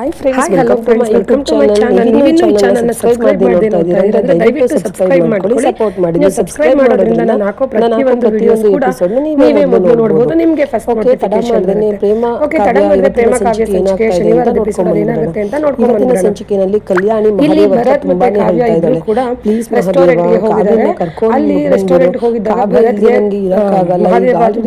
Hi friends, hi hello friends, welcome to my channel. ನೀವು ಇನ್ನೂ ಈ ಚಾನಲ್ನ ಸಬ್ಸ್ಕ್ರೈಬ್ ಮಾಡದೆ ನೋಡ್ತಾ ಇದ್ದೀರಾ ಅಂದ್ರೆ ದಯವಿಟ್ಟು ಸಬ್ಸ್ಕ್ರೈಬ್ ಮಾಡ್ಕೊಳ್ಳಿ, ಸಪೋರ್ಟ್ ಮಾಡಿ. ನೀವು ಸಬ್ಸ್ಕ್ರೈಬ್ ಮಾಡೋದ್ರಿಂದ ನಾನು ಹಾಕೋ ಪ್ರತಿಯೊಂದು ವಿಡಿಯೋಸ್ ಕೂಡ ನೀವೇ ಮೊದಲು ನೋಡಬಹುದು. ನಿಮಗೆ ಫಸ್ಟ್ ನೋಟಿಫಿಕೇಶನ್ ಬರುತ್ತೆ. ಓಕೆ, ತಡ ಮಾಡಿದ್ರೆ ಪ್ರೇಮ ಕಾವ್ಯ ಸಂಚಿಕೆ ಶನಿವಾರದ ಎಪಿಸೋಡ್ ಏನಾಗುತ್ತೆ ಅಂತ ನೋಡ್ಕೊಂಡು ಇವತ್ತಿನ ಸಂಚಿಕೆಯಲ್ಲಿ ಕಲ್ಯಾಣಿ ಮಹಾದೇವ ತುಂಬಾನೇ ಹೇಳ್ತಾ ಇದ್ದಾಳೆ, ಪ್ಲೀಸ್ ರೆಸ್ಟೋರೆಂಟ್ ಗೆ ಹೋಗಿದ್ದಾರೆ. ಅಲ್ಲಿ ರೆಸ್ಟೋರೆಂಟ್ ಹೋಗಿದ್ದಾಗ ಭರತ್ಗೆ ಇರಕ್ಕಾಗಲ್ಲ,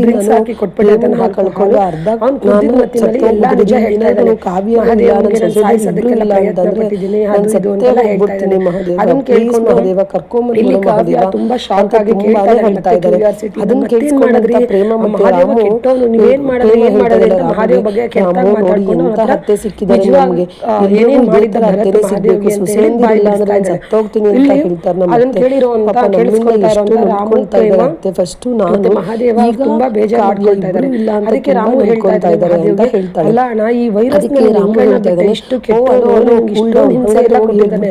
ಡ್ರಿಂಕ್ಸ್ ಹಾಕಿ ಕೊಟ್ಬಿಟ್ಟು ಅದನ್ನ ಕಳ್ಕೊಂಡು ಅರ್ಧ ನಾನು ಎಲ್ಲ ನಿಜ ಹೇಳ್ತಾ ಇದ್ದಾನೆ. ಕಾವ್ಯ ಸಾಯಿಸೋದಕ್ಕೆಲ್ಲ ಪ್ರಯತ್ನ ಪಟ್ಟಿದ್ದೀನಿ, ಅದು ಇದು ಅಂತೆಲ್ಲ ಹೇಳ್ತಾ ಇದ್ದಾನೆ. ಅದನ್ನ ಕೇಳ್ಕೊಂಡು ಮಹಾದೇವ ಕರ್ಕೊಂಡ್ಬಂದು ಕಾವ್ಯ ತುಂಬಾ ಶಾಕ್ ಆಗಿ ಹೇಳ್ತಾ ಇದ್ದಾರೆ. ಅದನ್ನ ಕೇಳಿಸ್ಕೊಂಡ್ರೆ ಪ್ರೇಮ ಮಹಾದೇವ ಕೆಟ್ಟವನು, ನೀವೇನ್ ಮಾಡಿದ್ರಿ ಏನ್ ಮಾಡಿದ್ರಿ ಅಂತ ಮಹಾದೇವ ಬಗ್ಗೆ ಕೆಟ್ಟದಾಗಿ ಮಾತಾಡ್ಕೊಂಡು ಹತ್ತೆ ಸಿಕ್ಕಿದ್ದಾರೆ. ನಮಗೆ ಏನೇನ್ ಮಾಡಿದ್ದಾರೆ ಹತ್ತೆ ಸಿಗ್ಬೇಕು, ಸುಸೇಂದ್ರ ಇಲ್ಲ ಅಂದ್ರೆ ಸತ್ತೋಗ್ತೀನಿ ಅಂತ ಹೇಳ್ತಾರೆ. ಅದನ್ನ ಕೇಳಿರುವಂತ ಕೇಳಿಸ್ಕೊಳ್ತಾ ಇರುವಂತ ರಾಮು ಪ್ರೇಮ ಫಸ್ಟ್ ನಾನು ಮಹಾದೇವ ತುಂಬಾ ಬೇಜಾರು ಮಾಡ್ಕೊಳ್ತಾ ಇದ್ದಾರೆ. ಅದಕ್ಕೆ ರಾಮು ಹೇಳ್ತಾ ಇದ್ದಾರೆ ಅಂತ ಹೇಳ್ತಾಳೆ, ಅಲ್ಲ ಅಣ್ಣ ಈ ವೈರಸ್ ರಾಮು ಹೇಳ್ತಾ ಇದ್ದಾನೆ ಎಷ್ಟು ಕೆಟ್ಟವನು, ಇಷ್ಟು ಹಿಂಸೆ ಎಲ್ಲ ಕೊಟ್ಟಿದ್ದಾನೆ,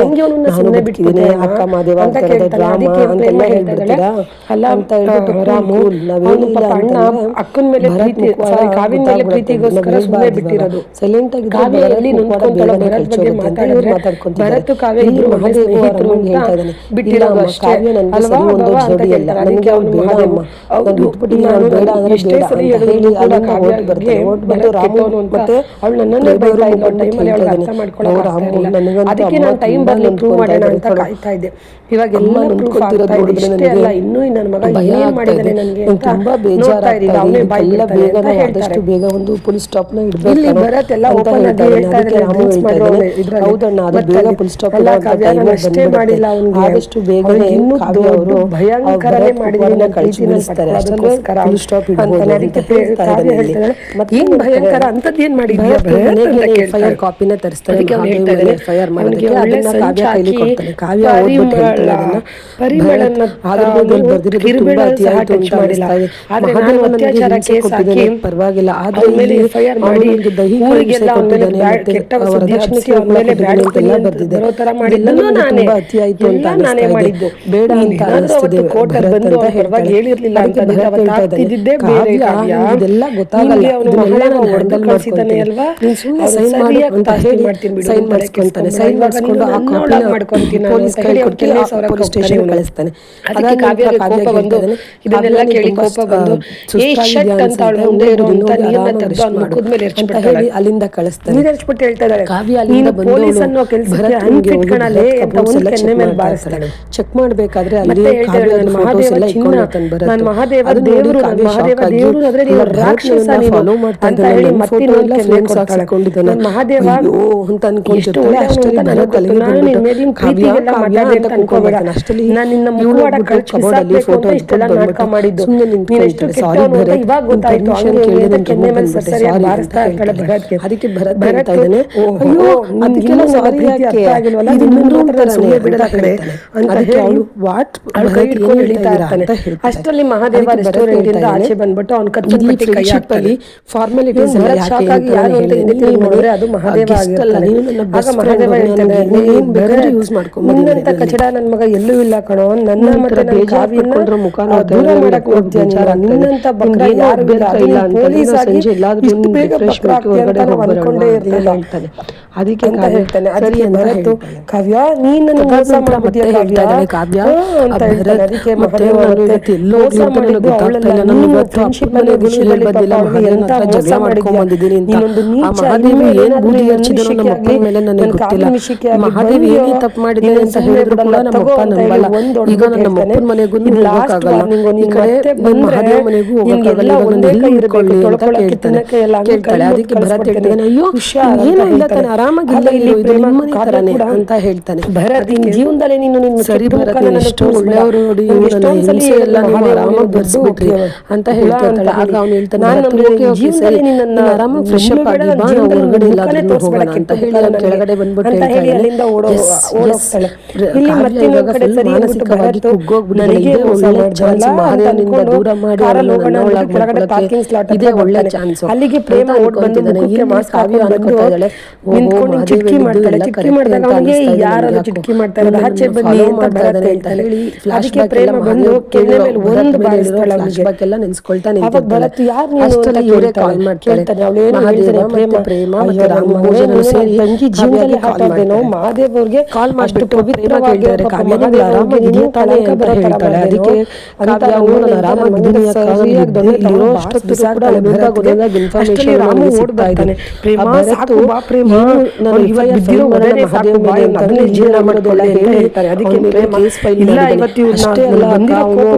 ಹೆಂಗೆ ಅವನನ್ನ ಸುಮ್ಮನೆ ಬಿಟ್ಟಿದ್ದೀನಿ ಅಕ್ಕ ಮಹಾದೇವ ಅಂತ ಕೇಳ್ತಾನೆ. ಅದಕ್ಕೆ ಪ್ರೇಮ ಹೇಳ್ತಾ ಇದ್ದಾಳೆ, ಅಲ್ಲ ಅಂತ ಹೇಳ್ಬಿಟ್ಟು ರಾಮು ನಾವೇನಿಲ್ಲ ಅಣ್ಣ ಅಕ್ಕನ ಮೇಲೆ ಪ್ರೀತಿ, ಕಾವ್ಯನ ಮೇಲೆ ಪ್ರೀತಿಗೋಸ್ಕರ ಸುಮ್ಮನೆ ಬಿಟ್ಟಿರೋದು. ಸೈಲೆಂಟ್ ಆಗಿ ಕಾವ್ಯ ಎಲ್ಲಿ ನಿಂತ್ಕೊಂತಾಳೆ ಭರತ್ ಬಗ್ಗೆ ಮಾತಾಡಿದ್ರೆ ಭರತ್ ಕಾವ್ಯ ಇಬ್ರು ಸ್ನೇಹಿತರು ಅಂತ ಬಿಟ್ಟಿರೋದು ಅಷ್ಟೇ ಅಲ್ವಾ ಅಂತ ಹೇಳ್ತಾರೆ. ಅದಕ್ಕೆ ಅವನು ಮಹಾದೇವ ಬೇಡ ಅಂದ್ರೆ ಎಷ್ಟೇ ಸರಿ ಹೇಳಿದ್ರು ಕೂಡ ಕಾವ್ಯ ಬಗ್ಗೆ ರಾಮು ಮತ್ತೆ ಅವಳು ನನ್ನನ್ನೇ ಬೈತಾ ಇದ್ದ ಟೈಮಲ್ಲಿ ಅವಳು ಅರ್ಥ ಮಾಡ್ಕೊಳ್ಳೋಕೆ, ಅದಕ್ಕೆ ನಾನು ಟೈಮ್ ಬರ್ಲಿ ಪ್ರೂವ್ ಮಾಡೋಣ ಅಂತ ಕಾಯ್ತಾ ಇದ್ದೆ. ಇವಾಗ ಎಲ್ಲ ಪ್ರೂಫ್ ಆಗ್ತಾ ಇದೆ. ಇಷ್ಟೇ ಅಲ್ಲ, ಇನ್ನೂ ನನ್ನ ಮಗ ಏನ್ ಮಾಡಿದಾನೆ ನನಗೆ ಅಂತ ತುಂಬಾ ಬೇಜಾರಾಗ್ತಾ ಇದೆ. ಎಲ್ಲ ಬೇಗ ಆದಷ್ಟು ಬೇಗ ಒಂದು ಫುಲ್ ಸ್ಟಾಪ್ ನ ಇಡಬೇಕು. ಇಲ್ಲಿ ಭರತ್ ಎಲ್ಲ ಓಪನ್ ಆಗಿ ಹೇಳ್ತಾ ಇದ್ದಾರೆ, ಡ್ರಿಂಕ್ಸ್ ಮಾಡಿರೋದು ಇದ್ರಲ್ಲಿ. ಹೌದಣ್ಣ, ಅದು ಬೇಗ ಫುಲ್ ಸ್ಟಾಪ್ ಅಲ್ಲ ಕಾವ್ಯ, ನಾನು ಅಷ್ಟೇ ಮಾಡಿಲ್ಲ ಅವನಿಗೆ, ಆದಷ್ಟು ಬೇಗನೆ ಕಾವ್ಯ ಅವರು ಭಯಂಕರನೇ ಮಾಡಿದೀನಿ ಕಳಿಸ್ತಾರೆ, ಅಷ್ಟೊಂದಕ್ಕೋಸ್ಕರ ಫುಲ್ ಸ್ಟಾಪ್ ಇಡಬಹುದು. ಅದಕ್ಕೆ ಕಾವ್ಯ ಹೇಳ್ತಾರೆ ಏನ್ ಭಯಂಕರ ಅಂತದ್ದು ಏನ್ ಮಾಡಿದ್ಯಾ ಎಫ್ಐಆರ್ ಕಾಪಿನ ತರಿಸ್ತಾರೆ. ಎಫ್ಐಆರ್ ಮಾಡೋದಕ್ಕೆ ಅದನ್ನ ಕಾವ್ಯ ಕೈಲಿ ಕೊಡ್ತಾನೆ. ಕಾವ್ಯ ಓದ್ಬಿಟ್ಟು ಹೇಳ್ತಾಳೆ ಅದನ್ನ ಪರಿಮಳನ್ನ ಕಿರುಬೇಡ ಸಹ ಟಚ್ ಮಾಡಿಲ್ಲ, ಆದ್ರೆ ನಾನು ಅತ್ಯಾಚಾರ ಕೇಸ್ ಹಾಕಿ ಪರವಾಗಿಲ್ಲ, ಆದ್ರೆ ಎಫ್ಐಆರ್ ಮಾಡಿ ಊರಿಗೆಲ್ಲ ಕೆಟ್ಟ ವರದಕ್ಷಿಣೆ ಅವರ ಮೇಲೆ ಬ್ಯಾಡ್ ಬರೋ ತರ ಮಾಡಿದ್ದನ್ನು ನಾನೇ ಅತಿ ಆಯ್ತು ಅಂತ ನಾನೇ ಮಾಡಿದ್ದು, ಬೇಡ ಅಂತ ಅನಿಸ್ತಿದೆ. ಕೋರ್ಟ್ ಬಂದು ಪರವಾಗಿ ಹೇಳಿರ್ಲಿಲ್ಲ ಅಂತ ಆಗ್ತಿದ್ದೆ ಬೇರೆ. ಇದೆಲ್ಲ ಗೊತ್ತಾಗಲ್ಲ, ಅವನು ಮಹಿಳೆನ ಹೊಡೆದು ಕಳಿಸಿದ್ದಾನೆ ಅಲ್ವಾ, ಸೈನ್ ಮಾಡ್ತೀನಿ ಬಿಡು, ಸೈನ್ ಮಾಡಿಸ್ಕೊಂತಾನೆ. ಸೈನ್ ಮಾಡಿಸ್ಕೊಂಡು ಆ ಕಾಪಿನ ಮಾಡ್ಕೊಂತೀನಿ ಪೊಲೀಸ್ ಕೈ ಕೊಟ್ಟು ಪೊಲೀಸ್ ಸ್ಟೇಷನ್ ಕಳಿಸ್ತಾನೆ. ಅದಕ್ಕೆ ಕಾವ್ಯಗೆ ಕೋಪ ಬಂದು ಇದನ್ನೆಲ್ಲ ಕೇಳಿ ಕೋಪ ಬಂದು ಏ ಶಟ್ ಅಂತ ಅವಳು ಮುಂದೆ ಇರುವಂತ ನೀರನ್ನ ತೆಗೆದು ಅವನ ಮುಖದ ಮೇಲೆ ಎರಚಿಬಿಡ್ತಾಳೆ, ಅಲ್ಲಿಂದ ಕಳಿಸ್ತಾನೆ. ನೀರು ಎರಚಿಬಿಟ್ಟು ಹೇಳ್ತಾ ಕಾವ್ಯ ಅಲ್ಲಿಂದ ಬಂದು ಪೊಲೀಸ್ ಅನ್ನೋ ಕೆಲಸಕ್ಕೆ ಅನ್ಫಿಟ್ ಕಣಲೆ ಅಂತ ಒಂದು ಕೆನ್ನೆ ಮೇಲೆ ಬಾರಿಸ್ತಾಳೆ. ಚೆಕ್ ಮಾಡಬೇಕಾದ್ರೆ ಅಲ್ಲಿ ಕಾವ್ಯ ಫೋಟೋಸ್ ಎಲ್ಲ ಇಟ್ಕೊಂಡು ಬರುತ್ತೆ. ನಾನು ಮಹಾದೇವ ದೇವರು, ಮಹಾದೇವ ದೇವರು ಆದ್ರೆ ನೀವು ರಾಕ್ಷಸ ಫಾಲೋ ಮಾಡ್ತಾ ಇದ್ದಾನೆ, ಮತ್ತೆ ಎಲ್ಲ ಫ್ಲೇಮ್ಸ್ ಹಾಕಿಕೊಂಡಿದ್ದಾನೆ ಮಹಾದೇವ ಅಂತ ಅನ್ಕೊಂಡಿರ್ತಾಳೆ. ಅಷ್ಟರಲ್ಲಿ ಭರತ್ ಅಲ್ಲಿಗೆ ಬಂದ್ಬಿಟ್ಟು ಕಾವ್ಯ ಕಾವ್ಯ ಅಂತ ಅನ್ಕೋಬೇಡ, ಅಷ್ಟರಲ್ಲಿ ನಾನು ನಿನ್ನ ಮುಖವಾಡ ಕಬೋರ್ಡಲ್ಲಿ ಫೋಟೋ ಇಷ್ಟೆಲ್ಲ ನಾಟಕ ಮಾಡಿದ್ದು ಸುಮ್ಮನೆ ನಿಂತ್ಕೊಂಡಿರ್ತಾಳೆ. ಸಾರಿ ಭರತ್, ಇವಾಗ ಗೊತ್ತಾಯ್ತು ಕೇಳಿದ್ರೆ ಕೆನ್ನೆ ಮೇಲೆ ಸರಿಯಾಗಿ ಬಾರಿಸ್ತಾ ಇರ್ತಾಳೆ ಭರತ್ಗೆ. ಅದಕ್ಕೆ ಭರತ್ ಹೇಳ್ತಾ ಇದ್ದಾನೆ, ಅಯ್ಯೋ ಅದಕ್ಕೆಲ್ಲ ಸಾರಿ ಯಾಕೆ ಆಗಿಲ್ವಲ್ಲ, ಇದು ನಿನ್ನ ಸುಮ್ಮನೆ ಬಿಡಲ್ಲ ಕಡೆ ಅಂತ ಹೇಳಿ ವಾಟ್ ಕೈ ಇಟ್ಕೊಂಡು ಎಳಿತಾ ಇರ್ತಾನೆ. ಅಷ್ಟರಲ್ಲಿ ಮಹಾದೇವ ರೆಸ್ಟೋರೆಂಟ್ ಇಂದ ಆಚೆ ಬಂದ್ಬಿಟ್ಟು ಅವ್ನ ಕಚ್ಚಿ ಕೈ ಹಾಕಿ ಫಾರ್ಮಾಲಿಟೀಸ್ ಶಾಕ್ ಆಗಿ ಯಾರು ಅಂತ ನೋಡಿದ್ರೆ ಅದು ಮಹಾದೇವ ಆಗಿರ್ತಾನೆ. ಆಗ ಮಹಾದೇವ ಹೇಳ್ತಾನೆ, ನೀನ್ ಬೇಕಾದ್ರೆ ಯೂಸ್ ಮಾಡ್ಕೊಂಡು ನಿನ್ನಂತ ಕಚಡ ನನ್ ಮಗ ಎಲ್ಲೂ ಇಲ್ಲ ಕಣೋ, ನನ್ನ ಮತ್ತೆ ನನ್ನ ಕಾವ್ಯನ ದೂರ ಮಾಡಕ್ ಹೋಗ್ತೀಯ, ನಿನ್ನಂತ ಬಕ್ರ ಯಾರು ಇಲ್ಲ, ಪೊಲೀಸ್ ಆಗಿ ಇಷ್ಟು ಬೇಗ ಬಕ್ರ ಆಗ್ತೀಯ ಅಂತ ನಾವು ಅನ್ಕೊಂಡೇ ಇರ್ಲಿಲ್ಲ ಅಂತಾನೆ. ಅದಕ್ಕೆ ಅಂತ ಹೇಳ್ತಾನೆ, ಅದಕ್ಕೆ ಭರತ್ ಕಾವ್ಯ ನೀನ್ ನನ್ನ ಮೋಸ ಮಾಡ್ಬಿಟ್ಟಿಯ ಕಾವ್ಯ ಅಂತ ಹೇಳ್ತಾನೆ. ಅದಕ್ಕೆ ಮಹಾದೇವ ಮೋಸ ಮಾಡಿದ್ದು ಅವಳೆಲ್ಲ, ನೀನು ಫ್ರೆಂಡ್ಶಿಪ್ ಅಲ್ಲಿ ವಿಷಯದಲ್ಲಿ ಎಂತ ಮೋಸ ಮಾಡಿದ್ಯಾ, ನೀನೊಂದು ನೀಚ, ಏನಾದ್ರೂ ಮಹಾದೇವಿ ಏನೇ ತಪ್ಪು ಮಾಡಿದೆ ಅಂತ ಹೇಳಿದ್ರು ಕೂಡ ನಮ್ಮಪ್ಪ ನಂಬಲ್ಲ. ಈಗ ನಮ್ಮ ಅಪ್ಪನ ಮನೆಗೂ ಹೋಗಕ್ಕಾಗಲ್ಲ, ಈ ಕಡೆ ಮಹಾದೇವ ಮನೆಗೂ ಹೋಗಕ್ಕಾಗಲ್ಲ, ಇವಾಗ ಇರ್ಕೊಳ್ಳಿ ಅಂತ ಕೇಳ್ತಾಳೆ. ಅದಕ್ಕೆ ಭರತ್ ಹೇಳ್ತಾನೆ, ಅಯ್ಯೋ ಏನೂ ಇಲ್ಲ ತಾನೆ, ಆರಾಮಾಗಿಲ್ಲ, ಇಲ್ಲಿ ನಿಮ್ಮನೆ ತರನೇ ಅಂತ ಹೇಳ್ತಾನೆ. ಭರತ್ ನಿನ್ ಜೀವನದಲ್ಲಿ ನೀನು ನಿನ್ನ ಸರಿ ಭರತ್ ಎಷ್ಟು ಒಳ್ಳೆಯವರು ನೋಡಿ, ಹಿಂಸೆ ಎಲ್ಲ ನೀವು ಆರಾಮಾಗಿ ಬರ್ಸ್ಬಿಟ್ರಿ ಅಂತ ಹೇಳ್ತಾಳೆ. ಆಗ ಅವ್ನು ಹೇಳ್ತಾನೆ, ಆರಾಮಾಗಿ ಫ್ರೆಶ್ ಅಪ್ ಆಗಿ ಬಾ, ನಾವು ಹೊರಗಡೆ ಎಲ್ಲಾದ್ರೂ ಹೋಗೋಣ ಅಂತ ಹೇಳಿ ಅವ್ನು ಕೆಳಗಡೆ ಬಂದ್ಬಿಟ್ಟು ಹೇಳ್ತಾನೆ. ಅಲ್ಲಿಂದ ಓಡೋಗ್ತಾಳೆ. ಇಲ್ಲಿ ಮತ್ತೆ ಇನ್ನೊಂದ್ ಕಡೆ ಸರಿ ಮಾನಸಿಕವಾಗಿ ಕುಗ್ಗೋಗ್ಬಿಟ್ಟಿದೆ. ಒಳ್ಳೆ ಚಾನ್ಸ್ ಮಹಾದೇವನಿಂದ ದೂರ ಮಾಡಿ ಇದೇ ಒಳ್ಳೆ ಚಾನ್ಸ್. ಅಲ್ಲಿಗೆ ಪ್ರೇಮ ಓಡ್ ಬಂದಿದ್ದಾನೆ. ಇಲ್ಲಿ ಕಾವ್ಯ ಅನ್ಕೊತಾಳೆ, ನಿಂತ್ಕೊಂಡು ಚಿಟ್ಕಿ ಮಾಡ್ತಾಳೆ. ಚಿಟ್ಕಿ ಮಾಡಿದಾಗ ಅವನಿಗೆ ಯಾರಾದ್ರೂ ಚಿಟ್ಕಿ ಮಾಡ್ತಾರೆ, ಆಚೆ ಬನ್ನಿ ಅಂತ ಭರತ್ ಹೇಳ್ತಾನೆ. ಅದಕ್ಕೆ ಪ್ರೇಮ ಬಂದು ಕೆನ್ನೆ ಮೇಲೆ ಒಂದು ಬಾರಿಸ್ತಾಳೆ. ಫ್ಲಾಶ್ ಬ್ಯಾಕ್ ಎಲ್ಲ ನೆನ್ಸ್ಕೊಳ್ತಾ ನಿಂತಿರ್ತಾಳೆ. ಭರತ್ ಯಾರು ನೀನು ಅಂತ ಇವರೇ ಕಾಲ್ ಮಾಡ್ತಾಳೆ. ಅವಳು ಏನು ಹೇಳ್ತಾನೆ, ಪ್ರೇಮ ಪ್ರೇಮ ಮತ್ತೆ ರಾಮ ಮೂರು ಜನ ಸೇರಿ ತಂಗಿ ಜೀವನದಲ್ಲಿ ಹಾಕಿದ್ದೇನೋ ಮಹಾದೇವ್ ಅವ್ರಿಗೆ ಕಾಲ್ ಮಾಡಿಬಿಟ್ಟು ಪವಿತ್ರವಾಗಿದ್ದಾರೆ ಕಾವ್ಯ ಆರಾಮಾಗಿದೆಯಾ ತಾನೇ ಅಂತ ಹೇಳ್ತಾಳೆ. ಅದಕ್ಕೆ ಕಾವ್ಯ ನಾನು ಆರಾಮಾಗಿದ್ದೀನಿ ಇಲ್ಲಿರೋ ಅಷ್ಟೊತ್ತು ಕೂಡ ಇನ್ಫಾರ್ಮೇಶನ್ ಓಡ್ತಾ ಇದ್ದಾನೆ. ಪ್ರೇಮ ಸಾಕು ಬಾ ಪ್ರೇಮ ನಾನು ಮಹಾದೇವ್ ಮೇಲೆ ಅಂತಂದ್ರೆ ಜೀವನ ಮಾಡೋದೆಲ್ಲ ಹೇಳ್ತಾರೆ. ಅದಕ್ಕೆ ಪ್ರೇಮ ಇಲ್ಲ ಇವತ್ತು ಅಷ್ಟೇ ಅಲ್ಲ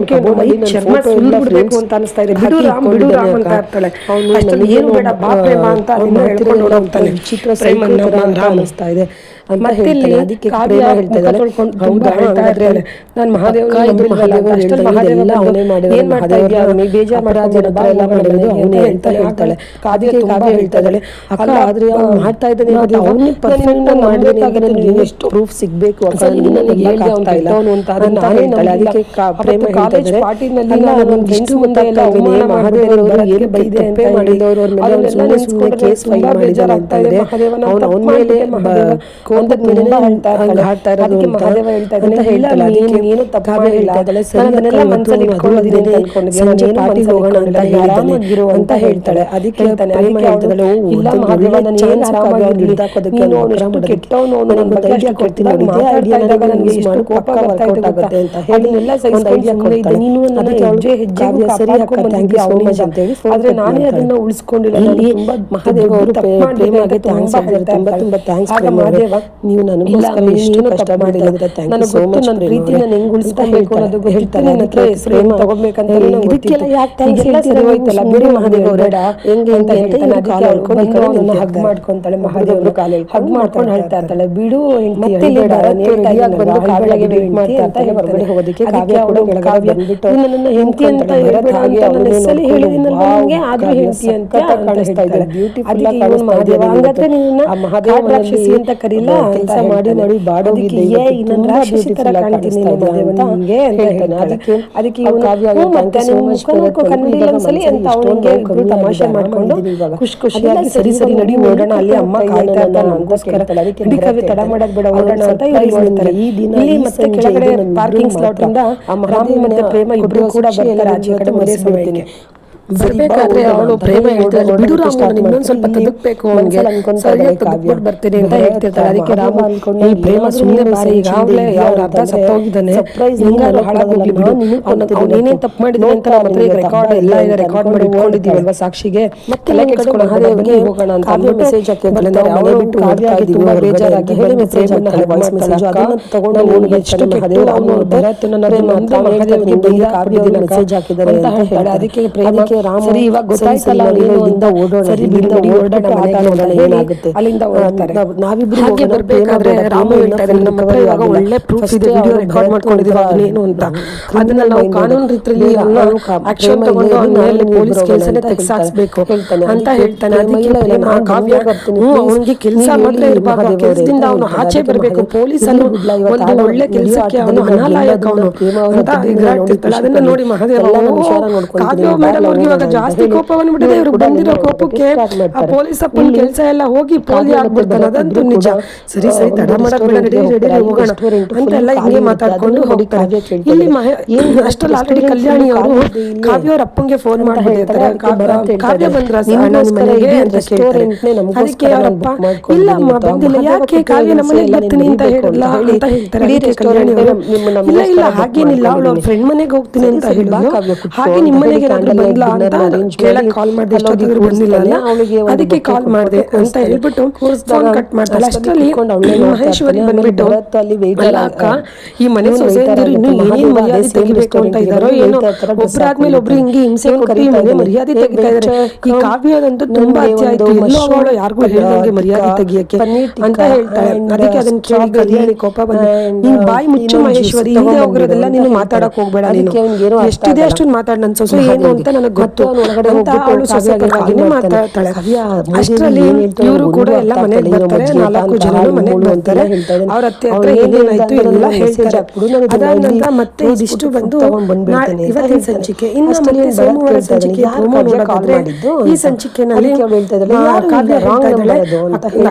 ಚರ್ಮ ಸುಲ್ಬಿಡ್ಬೇಕು ಅಂತ ಅನಿಸ್ತಾ ಇದೆ. ಬಿಡು ರಾಮ್ ಬಿಡು ರಾಮ್ ಅಂತ ಇರ್ತಾಳೆ. ಅಷ್ಟೊಂದು ಏನು ಬೇಡ ಬಾ ಪ್ರೇಮ ಅಂತ ಹೇಳ್ಕೊಂಡು ಹೋಗ್ತಾನೆ. ವಿಚಿತ್ರ ಅನಿಸ್ತಾ ಇದೆ ಅಂತ ಹೇಳ್ತಾನೆ. ಅದಕ್ಕೆ ಪ್ರೇಮ ಹೇಳ್ತಾ ಇದ್ದಾಳೆ ಹೌದಾ ಹಾಗಾದ್ರೆ ನಾನು ಮಹಾದೇವನೇ ಅವನೇ ಮಾಡಿರೋದು ಮಹಾದೇವ ಬೇಜಾರು ಮಾಡೋ ಎಲ್ಲ ಮಾಡಿರೋದು ಅವನೇ ಅಂತ ಹೇಳ್ತಾಳೆ. ಕಾವ್ಯ ಹೇಳ್ತಾ ಇದ್ದಾಳೆ ಅಕ್ಕ ಆದ್ರೆ ಅವ್ನು ಮಾಡ್ತಾ ಇದ್ದಾನೆ ಅವನೇ ಪರ್ಫೆಕ್ಟ್ ಮಾಡ್ಬೇಕಾದ್ರೆ ನನಗೆ ಎಷ್ಟು ಪ್ರೂಫ್ ಸಿಗ್ಬೇಕು ಅಕ್ಕ ನನಗೆ ಆಗ್ತಾ ಇಲ್ಲ ಅಂತ ಹೇಳ್ತಾಳೆ. ಅದಕ್ಕೆ ಪ್ರೇಮ ಕಾಲೇಜ್ ಪಾರ್ಟಿನಲ್ಲಿ ನಾನು ಫ್ರೆಂಡ್ಸ್ ಮುಂದೆ ಎಲ್ಲ ಮಹಾದೇವರವರು ಏನು ತಪ್ಪೇ ಮಾಡಿದವರು ಅವ್ರ ಮೇಲೆ ಸುಮ್ಮನೆ ಕೇಸ್ ಫೈಲ್ ಮಾಡಿದ್ದಾನೆ ಅಂತ ಇದೆ. ಅವನ ಮೇಲೆ ಮಹಾದೇವ ಹೇಳ್ತಾ ಇದ್ದಾನೆ ಹೇಳ್ತಾಳೆ. ಅದಕ್ಕೆ ನೀನು ತಪ್ಪಾಗಿ ಹೇಳ್ತಾ ಇದ್ದಾಳೆ ಅದನ್ನೆಲ್ಲ ಮನಸ್ಸಲ್ಲಿ ಇಟ್ಕೊಂಡಿದ್ದೀನಿ ಪಾರ್ಟಿಗೆ ಹೋಗೋಣ ಅಂತ ಹೇಳ್ತಾಳೆ. ಅದಕ್ಕೆ ಪ್ರೇಮ ಹೇಳ್ತಾಳೆ ಇಲ್ಲ ಮಹಾದೇವ ನಾನು ಏನು ಆರಾಮಾಗಿ ಹಿಡಿದಾಕೋದಕ್ಕೆ ಕೆಟ್ಟವನು ನನ್ನ ಬಗ್ಗೆ ಐಡಿಯಾ ಕೊಡ್ತೀನಿ ಕೋಪ ವರ್ಕೌಟ್ ಆಗುತ್ತೆ ಅಂತ ಹೇಳಿ ಒಂದು ಐಡಿಯಾ ಕೊಡ್ತಾಳೆ. ನೀನು ನನ್ನ ಹೆಜ್ಜೆ ಹೆಜ್ಜೆಗೂ ಸರಿ ಹಾಕೊಂಡು ಅಂತ ಹೇಳಿ ಆದ್ರೆ ನಾನೇ ಅದನ್ನ ಉಳಿಸ್ಕೊಂಡಿಲ್ಲ. ಮಹಾದೇವ ಅವರು ಪ್ರೇಮಗೆ ಥ್ಯಾಂಕ್ಸ್ ತುಂಬಾ ತುಂಬಾ ಥ್ಯಾಂಕ್ಸ್ ಮಹಾದೇವ ನೀವು ನನಗೋಸ್ಕರ ಎಷ್ಟು ಕಷ್ಟ ಮಾಡಿದ್ರೆ ಥ್ಯಾಂಕ್ ಯು ಸೋ ಮಚ್. ನನ್ನ ಪ್ರೀತಿ ನಾನು ಹೆಂಗ್ ಉಳಿಸ್ಕೊಬೇಕು ಅನ್ನೋದು ಹೇಳ್ತಾಳೆ. ಅದಕ್ಕೆ ಪ್ರೇಮ ತಗೋಬೇಕಂತ ಇದಕ್ಕೆಲ್ಲ ಯಾಕೆ ಥ್ಯಾಂಕ್ಸ್ ಹೇಳ್ತೀರಿ ಹೋಯ್ತಲ್ಲ ಬಿಡಿ ಮಹಾದೇವ ಅವರೇ ಹೆಂಗೆ ಅಂತ ಹೇಳ್ತಾನೆ. ಅದಕ್ಕೆ ಹೇಳ್ಕೊಂಡು ಹಗ್ ಮಾಡ್ಕೊಂತಾಳೆ. ಮಹಾದೇವರು ಕಾಲ ಹಗ್ ಮಾಡ್ಕೊಂಡು ಹೇಳ್ತಾ ಇರ್ತಾಳೆ ಬಿಡು ಮತ್ತೆ ಬಂದು ಕಾವ್ಯಗೆ ವೇಟ್ ಮಾಡ್ತಾ ಇರ್ತಾನೆ ಹೊರಗಡೆ ಹೋಗೋದಕ್ಕೆ. ಕಾವ್ಯ ಕೂಡ ಕೆಳಗಡೆ ಬಂದ್ಬಿಟ್ಟು ನನ್ನ ಹೆಂಡತಿ ಅಂತ ಹೇಳ್ಬೇಡ ಅಂತ ನನ್ನ ಹೆಸರಲ್ಲಿ ಹೇಳಿದಿನಲ್ಲ ನನಗೆ ಆದ್ರೂ ಹೆಂಡತಿ ಅಂತ ಕಾಣಿಸ್ತಾ ಇದ್ದಾಳೆ. ಬ್ಯೂಟಿಫುಲ್ ಆಗಿ ಮಹಾದೇವ ಹಂಗಾದ್ರೆ ನಿನ್ನ ಮಹಾದೇವ ರಾಕ್ಷಸಿ ಅಂತ ಕರೀಲ ಕೆಲಸ ಮಾಡಿ ನೋಡಿ ಬಾಡೋಗಿದ್ದೆ ಇನ್ನೊಂದು ರಾಕ್ಷಸಿ ತರ ಕಾಣ್ತೀನಿ ಮಹಾದೇವ ನಿಮಗೆ ಅಂತ ಹೇಳ್ತಾನೆ. ಅದಕ್ಕೆ ಕನ್ನಡಿ ಒಂದ್ಸಲಿ ಅಂತ ಅವನಿಗೆ ಇಬ್ರು ತಮಾಷೆ ಮಾಡ್ಕೊಂಡು ಖುಷಿ ಖುಷಿಯಾಗಿ ಸರಿ ಸರಿ ನಡಿ ಓಡೋಣ ಅಲ್ಲಿ ಅಮ್ಮ ಕಾಯ್ತಾ ಇದ್ದಾಳೆ ನನಗೋಸ್ಕರ ನಡಿ ಕವಿ ತಡ ಮಾಡೋದ್ ಬೇಡ ಓಡೋಣ ಅಂತ ಹೇಳ್ತಾರೆ. ಇಲ್ಲಿ ಮತ್ತೆ ಕೆಳಗಡೆ ಪಾರ್ಕಿಂಗ್ ಸ್ಲಾಟ್ ಇಂದ ರಾಮ ಮತ್ತೆ ಪ್ರೇಮ ಇಬ್ರು ಕೂಡ ಬರ್ತಾರೆ. ಆಚೆ ಕಡೆ ಮನೆ ಸಮಯಕ್ಕೆ ಬರ್ಬೇಕಾದ್ರೆ ಅವಳು ಪ್ರೇಮ ಹೇಳ್ತಾಳೆ ಬಿಡು ರಾಮ ಇನ್ನೊಂದ್ ಸ್ವಲ್ಪ ತದಕ್ಬೇಕು ಅವನಿಗೆ ಸರಿಯಾಗಿ ತದಕ್ಬಿಟ್ಟು ಬರ್ತೀನಿ ಅಂತ ಹೇಳ್ತಿರ್ತಾಳೆ. ಅದಕ್ಕೆ ರಾಮ ಈ ಪ್ರೇಮ ಸುಮ್ಮನೆ ಬಾರಿ ಈಗಾಗಲೇ ಯಾವ ಅರ್ಧ ಸತ್ತೋಗಿದ್ದಾನೆ ಹಿಂಗಾರು ಹಾಳಾಗೋಗ್ಲಿ ಬಿಡು ಅವ್ನು ಏನೇನ್ ತಪ್ಪು ಮಾಡಿದ್ವಿ ಅಂತ ನಮ್ಮ ಹತ್ರ ಈಗ ರೆಕಾರ್ಡ್ ಎಲ್ಲ ಈಗ ರೆಕಾರ್ಡ್ ಮಾಡಿ ಇಟ್ಕೊಂಡಿದ್ದೀವಲ್ವಾ ಸಾಕ್ಷಿಗೆ ತಲೆ ಕೆಡಿಸ್ಕೊಳ್ಳೋ ಮಹಾದೇವಗೆ ಹೋಗೋಣ ಅಂತ ಕಾವ್ಯ ಮೆಸೇಜ್ ಹಾಕಿರ್ತಾಳೆ. ಅವಳೇ ಬಿಟ್ಟು ಕಾವ್ಯಗೆ ತುಂಬಾ ಬೇಜಾರಾಗಿ ಹೇಳಿ ಮೆಸೇಜ್ ವಾಯ್ಸ್ ಮೆಸೇಜ್ ಅದನ್ನ ತಗೊಂಡು ಅವನಿಗೆ ಎಷ್ಟು ಮಹಾದೇವ ಅವನು ಭರತ್ ನನ್ನ ಮಹಾದೇವನಿಗೆ ಬೈಲ ಕಾವ್ಯಗೆ ಮೆಸೇಜ್ ಹಾಕಿದ್ದಾರೆ ಅಂತ ಹೇಳ್ತಾಳೆ. ಅದಕ್ಕೆ ಪ್ರೇಮಕ್ಕೆ ಸರಿ ಇವಾಗ ಗೊತ್ತಾಯ್ತಲ್ಲ ಅಲ್ಲಿಂದ ಓಡೋಣ ಅಲ್ಲಿಂದ ಓಡ್ತಾರೆ. ನಾವಿಬ್ರು ಬರ್ಬೇಕಾದ್ರೆ ರಾಮ ಹೇಳ್ತಾರೆ ನಮ್ಮ ಹತ್ರ ಇವಾಗ ಒಳ್ಳೆ ಪ್ರೂಫ್ ಇದೆ ವಿಡಿಯೋ ರೆಕಾರ್ಡ್ ಮಾಡ್ಕೊಂಡಿದೀವಿ ಏನು ಅಂತ ಅದನ್ನ ನಾವು ಕಾನೂನು ರೀತಿಯಲ್ಲಿ ಆಕ್ಷನ್ ತಗೊಂಡು ಅವನ ಮೇಲೆ ಪೊಲೀಸ್ ಕೇಸನ್ನೇ ತೆಗೆಸಾಕ್ಸ್ಬೇಕು ಅಂತ ಹೇಳ್ತಾನೆ. ಅವನಿಗೆ ಕೆಲಸ ಮಾತ್ರ ಇರಬಾರ್ದು ಕೆಲಸದಿಂದ ಅವನು ಆಚೆ ಬರಬೇಕು. ಪೊಲೀಸ್ ಅನ್ನು ಒಂದು ಒಳ್ಳೆ ಕೆಲಸಕ್ಕೆ ಅವನು ಅನಾಲಾಯಕ ಅವನು ಅಂತ ಹೇಳ್ತಾಳೆ. ಅದನ್ನ ನೋಡಿ ಮಹಾದೇವ ಕಾವ್ಯ ಮೇಡಮ್ ಅವ್ರಿಗೆ ಇವಾಗ ಜಾಸ್ತಿ ಕೋಪ ಬಂದ್ಬಿಟ್ಟಿದೆ. ಇವ್ರು ಬಂದಿರೋ ಕೋಪಕ್ಕೆ ಆ ಪೊಲೀಸ್ ಅಪ್ಪನ ಕೆಲಸ ಎಲ್ಲ ಹೋಗಿ ಪೋಲಿ ಆಗ್ಬಿಡ್ತಾನೆ. ಅದಂತೂ ನಿಜ. ಸರಿ ಸರಿ ತಡ ಮಾಡೋದ್ ಬೇಡ ರೆಡಿ ಹೋಗೋಣ ಅಂತೆಲ್ಲ ಹಿಂಗೆ ಮಾತಾಡ್ಕೊಂಡು ಹೋಗ್ತಾರೆ. ಇಲ್ಲಿ ಅಷ್ಟರಲ್ಲಿ ಆಲ್ರೆಡಿ ಕಲ್ಯಾಣಿ ಅವರು ಕಾವ್ಯ ಅವ್ರ ಅಪ್ಪಂಗೆ ಫೋನ್ ಮಾಡ್ಬಿಟ್ಟಿರ್ತಾರೆ. ಕಾವ್ಯ ಬಂದ್ರ ಮನೆಗೆ ಅಂತ ಕೇಳ್ತಾರೆ. ಅದಕ್ಕೆ ಅವರಪ್ಪ ಇಲ್ಲ ಅಮ್ಮ ಬಂದಿಲ್ಲ ಯಾಕೆ ಕಾವ್ಯ ನಮ್ಮ ಮನೆಗೆ ಬರ್ತೀನಿ ಅಂತ ಹೇಳಿಲ್ಲ ಅಂತ ಹೇಳ್ತಾರೆ. ಕಲ್ಯಾಣಿ ಅವರು ಇಲ್ಲ ಇಲ್ಲ ಹಾಗೇನಿಲ್ಲ ಅವಳು ಅವ್ರ ಫ್ರೆಂಡ್ ಮನೆಗೆ ಹೋಗ್ತೀನಿ ಅಂತ ಹೇಳಿಲ್ಲ ಹಾಗೆ ನಿಮ್ಮ ಮನೆಗೆ ಬಂದ್ಲಾ ಅಂತ ಕೇಳಕ್ ಕಾಲ್ ಮಾಡಿದೆ. ಎಷ್ಟೊತ್ತಿಗೆ ಬಂದಿಲ್ಲ ಅದಕ್ಕೆ ಕಾಲ್ ಮಾಡಿದೆ ಅಂತ ಹೇಳ್ಬಿಟ್ಟು ಫೋನ್ ಕಟ್ ಮಾಡ್ತಾಳೆ. ಅಷ್ಟರಲ್ಲಿ ಮಹೇಶ್ವರಿ ಬಂದ್ಬಿಟ್ಟು ಅಲ್ಲ ಅಕ್ಕ ಈ ಮನೆ ಸೊಸೆಯಂದಿರು ಇನ್ನು ಏನೇನ್ ಮರ್ಯಾದೆ ತೆಗಿಬೇಕು ಅಂತ ಇದಾರೋ ಏನೋ ಒಬ್ರಾದ್ಮೇಲೆ ಒಬ್ರು ಹಿಂಗೆ ಹಿಂಸೆ ಕೊಟ್ಟು ಮನೆ ಮರ್ಯಾದೆ ತೆಗಿತಾ ಇದಾರೆ. ಈ ಕಾವ್ಯದಂತೂ ತುಂಬಾ ಅತಿ ಆಯ್ತು ಎಲ್ಲೋ ಅವಳು ಯಾರಿಗೂ ಹೇಳ್ದಂಗೆ ಮರ್ಯಾದೆ ತೆಗಿಯಕ್ಕೆ ಅಂತ ಹೇಳ್ತಾಳೆ. ಅದಕ್ಕೆ ಅದನ್ನ ಕೇಳಿ ಕಲ್ಯಾಣಿ ಕೋಪ ಬಂದ ನೀನ್ ಬಾಯಿ ಮುಚ್ಚು ಮಹೇಶ್ವರಿ ಹಿಂದೆ ಹೋಗಿರೋದೆಲ್ಲ ನೀನು ಮಾತಾಡಕ್ ಹೋಗ್ಬೇಡ. ನೀನು ಎಷ್ಟಿದೆ ಅಷ್ಟು ಮಾತಾಡ ನನ್ ಸೊಸೆ ಏನು ಅಂತ ನನಗೆ ಗೊತ್ತು ಅಂತ ಅವಳು ಸೊಸೆ ಪರವಾಗಿನೇ ಮಾತಾಡ್ತಾಳೆ. ಅಷ್ಟರಲ್ಲಿ ಇವರು ಕೂಡ ಎಲ್ಲ ಮನೆಗೆ ಬರ್ತಾರೆ. 4 ಜನರು ಮನೆಗೆ ಬರ್ತಾರೆ. ಅವ್ರ ಅತ್ತೆ ಹತ್ರ ಏನೇನಾಯ್ತು ಎಲ್ಲ ಹೇಳ್ತಾರೆ. ಅದಾದ ನಂತರ ಮತ್ತೆ ಇದಿಷ್ಟು ಬಂದು ಇವತ್ತಿನ ಸಂಚಿಕೆ ಇನ್ನು ಮತ್ತೆ ಸೋಮವಾರ ಸಂಚಿಕೆ ನೋಡೋದಾದ್ರೆ ಈ ಸಂಚಿಕೆನಲ್ಲಿ ಕಾವ್ಯ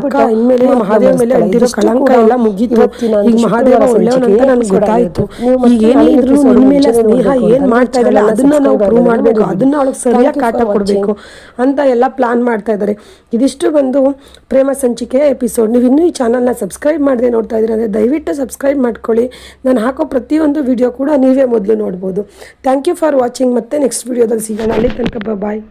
ಅಕ್ಕ ಇನ್ಮೇಲೆ ಮಹಾದೇವ ಮೇಲೆ ಅಂಟಿರೋ ಕಳಂಕ ಎಲ್ಲ ಮುಗೀತು. ಈಗ ಮಹಾದೇವ ಒಳ್ಳೆಯವನಂತ ನನ್ಗೆ ಗೊತ್ತಾಯ್ತು. ಈಗ ಏನೇ ಇದ್ರು ನಿನ್ ಮೇಲೆ ಸ್ನೇಹ ಏನ್ ಮಾಡ್ತಾ ಇರಲ್ಲ ಅದನ್ನ ನಾವು ಪ್ರೂವ್ ಮಾಡ್ಬೇಕು. ಅದನ್ನ ಅವಳಿಗೆ ಸರಿಯಾಗಿ ಕಾಟ ಕೊಡಬೇಕು ಅಂತ ಎಲ್ಲ ಪ್ಲಾನ್ ಮಾಡ್ತಾ ಇದ್ದಾರೆ. ಇದಿಷ್ಟು ಬಂದು ಪ್ರೇಮ ಸಂಚಿಕೆಯ ಎಪಿಸೋಡ್. ನೀವು ಇನ್ನೂ ಈ ಚಾನಲ್ನ ಸಬ್ಸ್ಕ್ರೈಬ್ ಮಾಡದೆ ನೋಡ್ತಾ ಇದ್ದೀರಾ ಅಂದರೆ ದಯವಿಟ್ಟು ಸಬ್ಸ್ಕ್ರೈಬ್ ಮಾಡ್ಕೊಳ್ಳಿ. ನಾನು ಹಾಕೋ ಪ್ರತಿಯೊಂದು ವಿಡಿಯೋ ಕೂಡ ನೀವೇ ಮೊದಲು ನೋಡ್ಬೋದು. Thank you for watching. ಮತ್ತೆ ನೆಕ್ಸ್ಟ್ ವಿಡಿಯೋದಲ್ಲಿ ಸಿಗೋಣ. ಅಲ್ಲಿ ತನಕ ಬಾಯ್.